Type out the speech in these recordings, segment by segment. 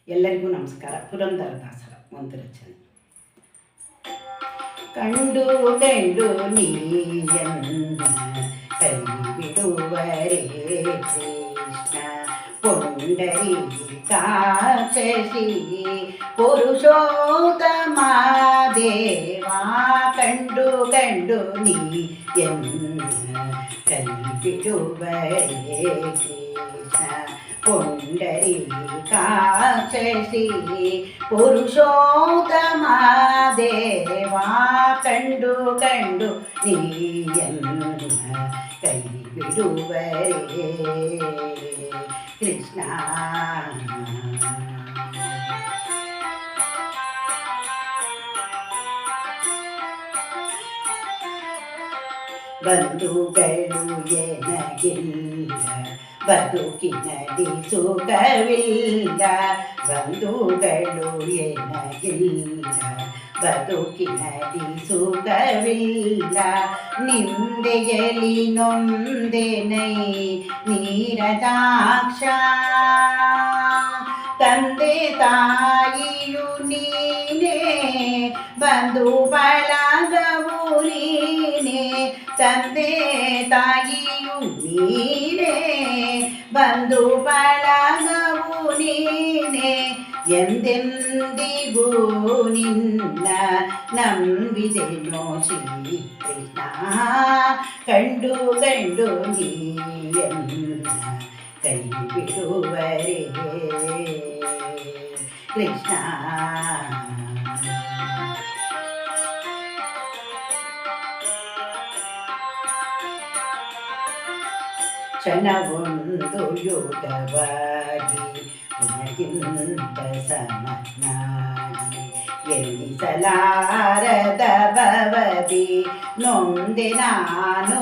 ಎಲ್ಲರಿಗೂ ನಮಸ್ಕಾರ. ಪುರಂದರದಾಸರ ಒಂದು ರಚನೆ. ಕಂಡು ಕಂಡು ನೀಯನ್ನ ಕೈ ಬಿಡುವರೇ ಕೃಷ್ಣ ಪುಂಡರಿ ಕಾಚಿ ಪುರುಷೋತ್ತಮ ದೇವಾ. ಕಂಡು ಕಂಡು ನೀಯನ್ನ ಕೈ ಬಿಡುವರೇ ಕೃಷ್ಣ ಪುಂಡರಿ ಕಾಚಿ ಪುರುಷೋತ್ತಮ ದೇವಾ. ಕಂಡು ಕಂಡು ನೀಯನ್ನ ಕೈ ಬಿಡುವರೇ ಕೃಷ್ಣ. ಬಂಧುಗಳು ಎನಗಿಲ್ಲ ಬದುಕಿನಲ್ಲಿ ಸುಖವಿಲ್ಲ. ಬಂಧುಗಳು ಎನಗಿಲ್ಲ ಬದುಕಿನಲ್ಲಿ ಸುಖವಿಲ್ಲ. ನಿಂದೆಯಲಿ ನೊಂದೆನೈ ನೀರದಾಕ್ಷ. ತಂದೆ ತಾಯಿಯು ನೀನೇ ಬಂಧು ಬಳಗವು ನೀನೇ. ತಂದೆ ತಾಯಿಯು ನೀನೇ ಬಂಧು ಬಳಗವು ನೀನೇ. ಎಂದೆಂದಿಗೂ ನಿನ್ನ ನಂಬಿದೆನೋ ಶ್ರೀ ಕೃಷ್ಣ. ಕಂಡು ಕಂಡು ನೀಯನ್ನ ಕೈ ಬಿಡುವರೇ ಕೃಷ್ಣ. ಕ್ಷಣವೊಂದು ಯುಗವಾಗಿ ನಿನಗಿಂತ ಸಮನಾಗಿ ಎಣಿಸಲಾರದ ಭವದಿ ನೊಂದೆ ನಾನು.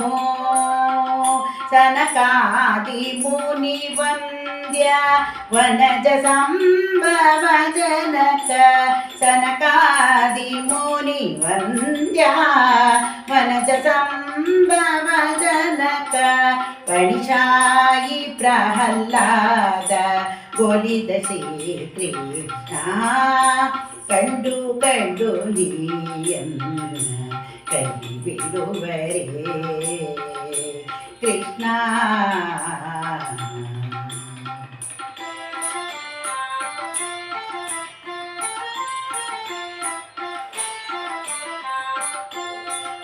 ಸನಕಾದಿ ಮುನಿ ವಂದ್ಯ ವನಜ ಸಂಭವ ಜನಕ. ಸನಕಾದಿ ಮುನಿ ವಂದ್ಯ ವನಜ ಸಂಭವ ಜನಕ. ಪಣಿಶಾಯಿ ಪ್ರಹ್ಲಾದ ಗೋಲಿದ ಶ್ರೀಕೃಷ್ಣ. ಕಂಡು ಕಂಡು ನೀಯನ್ನ ಕೈ ಬಿಡುವರೇ ಕೃಷ್ಣ.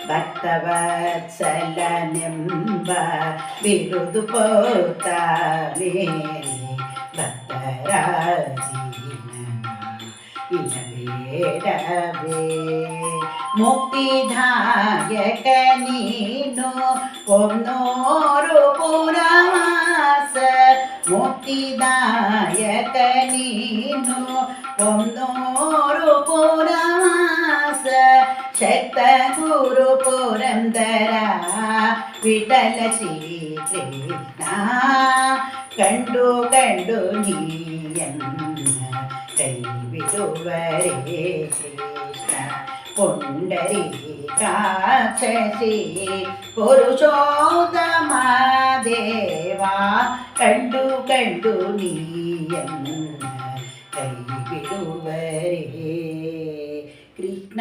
ಭಕ್ತವತ್ಸಲನೆಂಬ ಬಿರುದು ಪೋತ ಮೇಲೆ ಭಕ್ತರ ಇನಬೇಡವೇ. ಮುಕ್ತಿದಾಯಕ ನೀನು ಒನ್ನೋರು ಪುರವಾಸ. ಮುಕ್ತಿದಾಯಕ ನೀನು ಒನ್ನೋರು ಪುರವಾಸ. ಶಕ್ತ ಗುರು ಪುರಂದರ ವಿಠಲ ಶ್ರೀಕೃಷ್ಣ. ಕಂಡು ಕಂಡು ನೀಯನ್ನ ಕೈ ಬಿಡುವರೇ ಕೃಷ್ಣ. ಪುಂಡರಿ ಕಾಚಿ ಪುರುಷೋತ್ತಮ ದೇವಾ. ಕಂಡು ಕಂಡು ನೀಯನ್ನ ಕೈ ಬಿಡುವರೇ ಕೃಷ್ಣ.